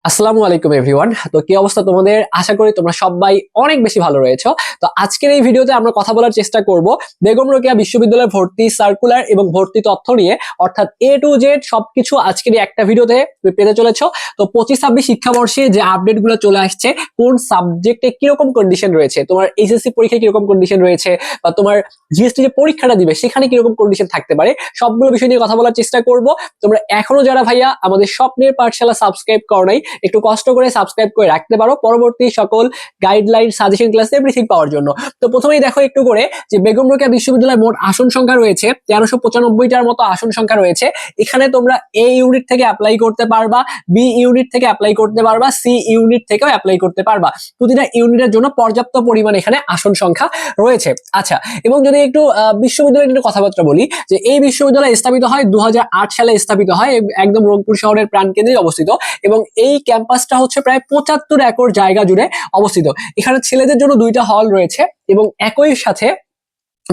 আসসালামু আলাইকুম এভরিওয়ান। তো কি অবস্থা তোমাদের? আশা করি তোমরা সবাই অনেক বেশি ভালো রয়েছো। তো আজকের এই ভিডিওতে আমরা কথা বলার চেষ্টা করব বেগম রোকেয়া বিশ্ববিদ্যালয়ের ভর্তি সার্কুলার এবং ভর্তি তথ্য নিয়ে, অর্থাৎ এ টু জেড সবকিছু আজকের এই একটা ভিডিওতে তুমি পেতে চলেছো। তো 25-26 শিক্ষাবর্ষে যে আপডেট গুলো চলে আসছে, কোন সাবজেক্টে কিরকম কন্ডিশন রয়েছে, তোমার এইচএসসি পরীক্ষায় কিরকম কন্ডিশন রয়েছে, বা তোমার জিএসটি যে পরীক্ষাটা দিবে সেখানে কিরকম কন্ডিশন থাকতে পারে, সবগুলো বিষয় নিয়ে কথা বলার চেষ্টা করব। তোমরা এখনো যারা ভাইয়া আমাদের স্বপ্নের পাঠশালা সাবস্ক্রাইব করো নাই, একটু কষ্ট করে সাবস্ক্রাইব করে রাখতে পারো পরবর্তী সকল গাইডলাইন, সাজেশন, ক্লাস এভরিথিং পাওয়ার জন্য। তো প্রথমেই দেখো একটু করে যে বেগম রোকেয়া বিশ্ববিদ্যালয়ের মোট আসন সংখ্যা রয়েছে 1395টার মতো আসন সংখ্যা রয়েছে। এখানে তোমরা এ ইউনিট থেকে অ্যাপ্লাই করতে পারবা, বি ইউনিট থেকে অ্যাপ্লাই করতে পারবা, সি ইউনিট থেকেও অ্যাপ্লাই করতে পারবা। প্রতিটা ইউনিটের জন্য পর্যাপ্ত পরিমাণ এখানে আসন সংখ্যা রয়েছে। আচ্ছা, এবং যদি একটু বিশ্ববিদ্যালয়ের একটু কথাবার্তা বলি, যে এই বিশ্ববিদ্যালয় স্থাপিত হয় 2008 সালে স্থাপিত হয়, একদম রংপুর শহরের প্রাণকেন্দ্রে অবস্থিত, এবং এই ক্যাম্পাসটা হচ্ছে প্রায় 75 একর জায়গা জুড়ে অবস্থিত। এখানে ছেলেদের জন্য 2টা হল রয়েছে এবং একই সাথে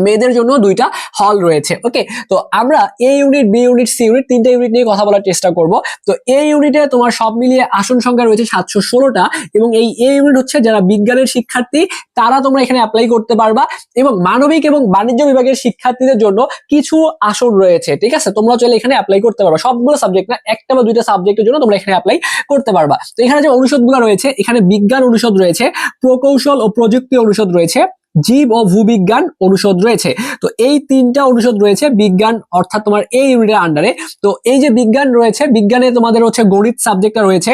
মেয়েদের জন্য 2টা হল রয়েছে। ওকে, তো আমরা A unit, B unit, C unit 3টে ইউনিট নিয়ে কথা বলার চেষ্টা করব। তো এ ইউনিটে তোমার সব মিলিয়ে আসন সংখ্যা রয়েছে 716টা, এবং এই এ ইউনিট হচ্ছে যারা বিজ্ঞানের শিক্ষার্থী তারা তোমরা এখানে অ্যাপ্লাই করতে পারবা, এবং মানবিক এবং বাণিজ্য বিভাগের শিক্ষার্থীদের জন্য কিছু আসন রয়েছে। ঠিক আছে, তোমরা চাইলে এখানে অ্যাপ্লাই করতে পারবা, সবগুলো সাবজেক্ট না, একটা বা 2টা সাবজেক্টের জন্য তোমরা এখানে অ্যাপ্লাই করতে পারবা। তো এখানে যে অনুষদগুলো রয়েছে, এখানে বিজ্ঞান অনুষদ রয়েছে, প্রকৌশল ও প্রযুক্তি অনুষদ রয়েছে, জীব ও ভূবিজ্ঞান অনুষদ রয়েছে। তো এই 3টা অনুষদ রয়েছে বিজ্ঞান, অর্থাৎ তোমার এই ইউনিটের আন্ডারে। তো এই যে বিজ্ঞান রয়েছে, বিজ্ঞানে তোমাদের হচ্ছে গণিত সাবজেক্টটা রয়েছে,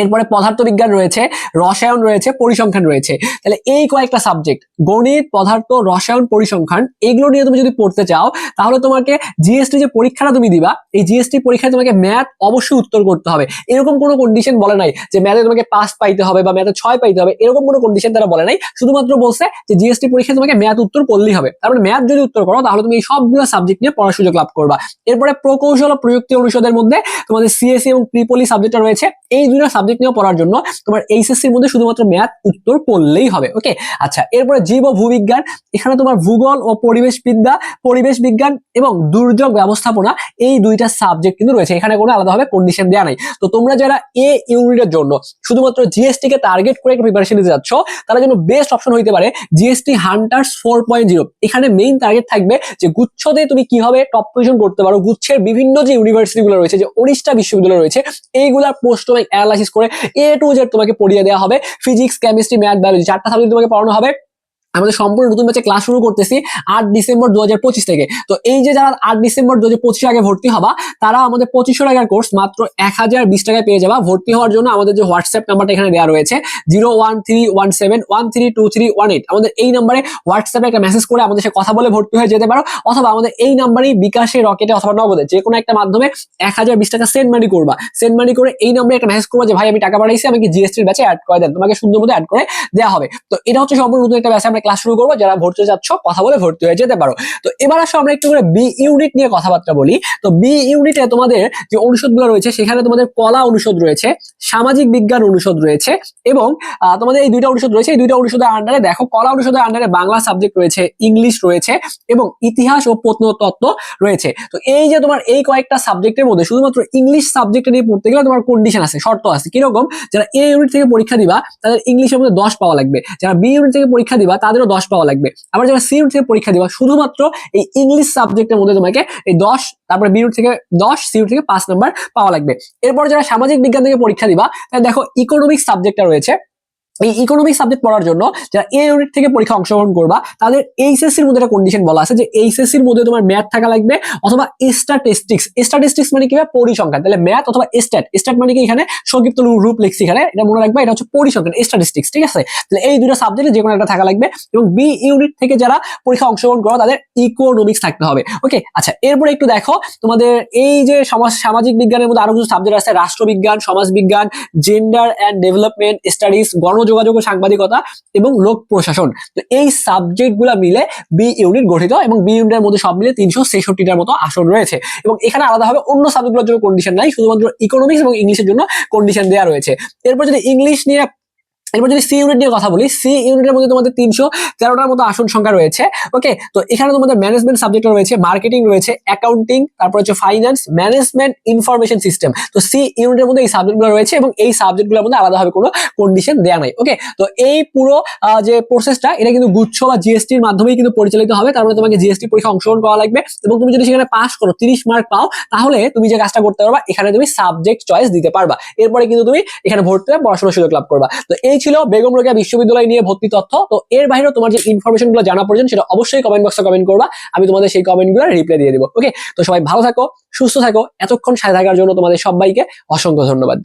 এরপরে পদার্থবিজ্ঞান রয়েছে, রসায়ন রয়েছে, পরিসংখ্যান রয়েছে। তাহলে এই কয়েকটা সাবজেক্ট, গণিত, পদার্থ, রসায়ন, পরিসংখ্যান, এগুলো নিয়ে তুমি যদি পড়তে চাও, তাহলে তোমাকে জিএসটি যে পরীক্ষাটা তুমি দিবা, এই জিএসটি পরীক্ষায় তোমাকে ম্যাথ অবশ্যই উত্তর করতে হবে। এরকম কোনো কন্ডিশন বলে নাই যে ম্যাথে তোমাকে 5 পাইতে হবে বা ম্যাথে 6 পাইতে হবে, এরকম কোনো কন্ডিশন তারা বলে নাই। শুধুমাত্র বলছে যে জিএসটি পরীক্ষায় তোমাকে ম্যাথ উত্তর করলেই হবে। তারপরে ম্যাথ যদি উত্তর করো, তাহলে তুমি এই সবগুলো সাবজেক্ট নিয়ে পড়ার সুযোগ লাভ করবা। এরপরে প্রকৌশল ও প্রযুক্তি অনুষদের মধ্যে তোমাদের সিএসসি এবং ট্রিপলি সাবজেক্টটা রয়েছে। এই 2টা সাবজেক্ট নিয়ে পড়ার জন্য তোমার এইচএসসির মধ্যে শুধুমাত্র ম্যাথ উত্তর করলেই হবে। ওকে, আচ্ছা, এরপরে জীব ও ভূবিজ্ঞান, এখানে তোমার ভূগোল ও পরিবেশ বিদ্যা, পরিবেশ বিজ্ঞান এবং দুর্যোগ ব্যবস্থাপনা, এই 2টা সাবজেক্ট কিন্তু রয়েছে। এখানে কোনো আলাদাভাবে কন্ডিশন দেওয়া নাই। তো তোমরা যারা এ ইউনিটের জন্য শুধুমাত্র জিএসটি কে টার্গেট করে একটা প্রিপারেশন নিতে যাচ্ছ, তার জন্য বেস্ট অপশন হইতে পারে জিএসটি হান্টার্স 4.0। এখানে মেইন টার্গেট থাকবে যে গুচ্ছতে তুমি কিভাবে টপ পজিশন করতে পারো, গুচ্ছের বিভিন্ন যে ইউনিভার্সিটি গুলো রয়েছে, যে 19টা বিশ্ববিদ্যালয় রয়েছে, এইগুলার পোস্ট অ্যানালাইসিস করে এ টু জেড তোমাকে পড়িয়ে দেওয়া হবে। ফিজিক্স, কেমিস্ট্রি, ম্যাথ, বায়োলজি 4টা সাবজেক্ট তোমাকে পড়ানো হবে। আমাদের সম্পূর্ণ নতুন ব্যাচে ক্লাস শুরু করতেছি 8 ডিসেম্বর 2025 থেকে। তো এই যে যারা 8 ডিসেম্বর 2025 আগে ভর্তি হবা, তারা আমাদের 2500 টাকার কোর্স মাত্র 1020 টাকায় পেয়ে যাবা। ভর্তি হওয়ার জন্য আমাদের যে হোয়াটসঅ্যাপ নাম্বারটা এখানে দেওয়া রয়েছে 01317132318, আমাদের এই নাম্বারে হোয়াটসঅ্যাপে একটা মেসেজ করে আমাদের সাথে কথা বলে ভর্তি হয়ে যেতে পারো, অথবা আমাদের এই নাম্বারেই বিকাশে, রকেটে অথবা নগদে যে কোনো একটা মাধ্যমে 1020 টাকা সেন্ড মানি করবা। সেন্ড মানি করে এই নাম্বারে একটা মেসেজ করবা যে ভাই আমি টাকা পাঠাইছি, আমাকে জিএসটির ব্যাচে অ্যাড করে দেন, তোমাকে সুন্দর মতো অ্যাড করে দেওয়া হবে। তো এটা হচ্ছে সম্পূর্ণ নতুন একটা ব্যাচে আমরা ক্লাস শুরু করবো। যারা ভর্তি যাচ্ছ কথা বলে ভর্তি হয়ে যেতে পারো। তো এবার আসো আমরা একটু করে বি ইউনিট নিয়ে কথাবার্তা বলি। তো বি ইউনিটে তোমাদের যে অনুষদগুলো রয়েছে, সেখানে তোমাদের কলা অনুষদ রয়েছে, সামাজিক বিজ্ঞান অনুষদ রয়েছে, এবং তোমাদের এই 2টা অনুষদ রয়েছে। এই 2টা অনুষদের আন্ডারে দেখো, কলা অনুষদের আন্ডারে বাংলা সাবজেক্ট রয়েছে, ইংলিশ রয়েছে, এবং ইতিহাস ও প্রত্নতত্ত্ব রয়েছে। তো এই যে তোমার এই কয়েকটা সাবজেক্টের মধ্যে শুধুমাত্র ইংলিশ সাবজেক্ট নিয়ে পড়তে গেলে তোমার কন্ডিশন আছে, শর্ত আছে। কিরকম? যারা এ ইউনিট থেকে পরীক্ষা দিবা তাদের ইংলিশের মধ্যে 10 পাওয়া লাগবে, যারা বি ইউনিট থেকে পরীক্ষা দিবা তাদেরও 10 পাওয়া লাগবে। আবার যারা সি ইউনিট থেকে পরীক্ষা দিবা, শুধুমাত্র এই ইংলিশ সাবজেক্টের মধ্যে তোমাকে এই 10, তারপরে বি ইউনিট থেকে 10, সি ইউনিট থেকে 5 নাম্বার পাওয়া লাগবে। এরপর যারা সামাজিক বিজ্ঞান থেকে পরীক্ষা দিবা, তাহলে দেখো ইকোনমিক্স সাবজেক্টটা রয়েছে। এই ইকোনমিক সাবজেক্ট পড়ার জন্য যারা এ ইউনিট থেকে পরীক্ষা অংশগ্রহণ করবা, তাদের এইচএসসির মধ্যে একটা কন্ডিশন বলা আছে যে এইচএসসির মধ্যে তোমার ম্যাথ থাকা লাগবে, অথবা স্ট্যাটিস্টিক্স। স্ট্যাটিস্টিক্স মানে কি? পরিসংখ্যান। তাহলে ম্যাথ অথবা স্ট্যাট মানে কি? এখানে সংক্ষিপ্ত রূপ লিখছি, এখানে এটা মনে রাখবা, এটা হচ্ছে পরিসংখ্যান, স্ট্যাটিস্টিক্স। ঠিক আছে, তাহলে এই 2টা সাবজেক্টে যে কোনো একটা থাকা লাগবে। এবং বি ইউনিট থেকে যারা পরীক্ষা অংশগ্রহণ করো, তাদের ইকোনমিক্স থাকতে হবে। ওকে, আচ্ছা, এরপরে একটু দেখো তোমাদের এই যে সামাজিক বিজ্ঞানের মধ্যে আরো কিছু সাবজেক্ট আছে, রাষ্ট্রবিজ্ঞান, সমাজবিজ্ঞান, জেন্ডার অ্যান্ড ডেভেলপমেন্ট স্টাডিজ, গণযোগাযোগ ও সাংবাদিকতা, এবং লোক প্রশাসন। তো এই সাবজেক্ট গুলা মিলে বি ইউনিট গঠিত, এবং বি ইউনিটের মধ্যে সব মিলে 366টার মতো আসন রয়েছে। এবং এখানে আলাদাভাবে অন্য সাবজেক্টগুলোর জন্য কন্ডিশন নাই, শুধুমাত্র ইকোনমিক্স এবং ইংলিশের জন্য কন্ডিশন দেওয়া রয়েছে। এরপর যদি ইংলিশ নিয়ে এরপর যদি সি ইউনিট নিয়ে কথা বলি, সি ইউনিটের মধ্যে তোমাদের 313টার মতো আসন সংখ্যা রয়েছে। ওকে, তো এখানে তোমাদের ম্যানেজমেন্ট সাবজেক্ট রয়েছে, মার্কেটিং রয়েছে, অ্যাকাউন্টিং, তারপর হচ্ছে ফাইন্যান্স, ম্যানেজমেন্ট, ইনফরমেশন সিস্টেম। তো সি ইউনিটের মধ্যে এই সাবজেক্টগুলো রয়েছে এবং এই সাবজেক্টগুলোর মধ্যে আলাদাভাবে কোনো কন্ডিশন দেওয়া নাই। ওকে, তো এই পুরো যে প্রসেসটা এটা কিন্তু গুচ্ছ বা জিএসটির মাধ্যমেই কিন্তু পরিচালিত হবে। তার মানে তোমাকে জিএসটি পরীক্ষা অংশগ্রহণ করা লাগবে এবং তুমি যদি সেখানে পাস করো, 30 মার্ক পাও, তাহলে তুমি যে কাজটা করতে পারবা, এখানে তুমি সাবজেক্ট চয়েস দিতে পারবা। এরপরে কিন্তু তুমি এখানে ভর্তি হয়ে পড়াশোনার সুযোগ লাভ করবা। তো এই ছিল বেগম রোকেয়া বিশ্ববিদ্যালয় নিয়ে ভর্তি তথ্য। তো এর বাইরেও তোমার যে ইনফরমেশন গুলো জানা প্রয়োজন সেটা অবশ্যই কমেন্ট বক্সে কমেন্ট করবা, আমি তোমাদের সেই কমেন্ট গুলো রিপ্লাই দিয়ে দিব। ওকে, তো সবাই ভালো থাকো, সুস্থ থাকো, এতক্ষণ সাথে থাকার জন্য তোমাদের সবাইকে অসংখ্য ধন্যবাদ।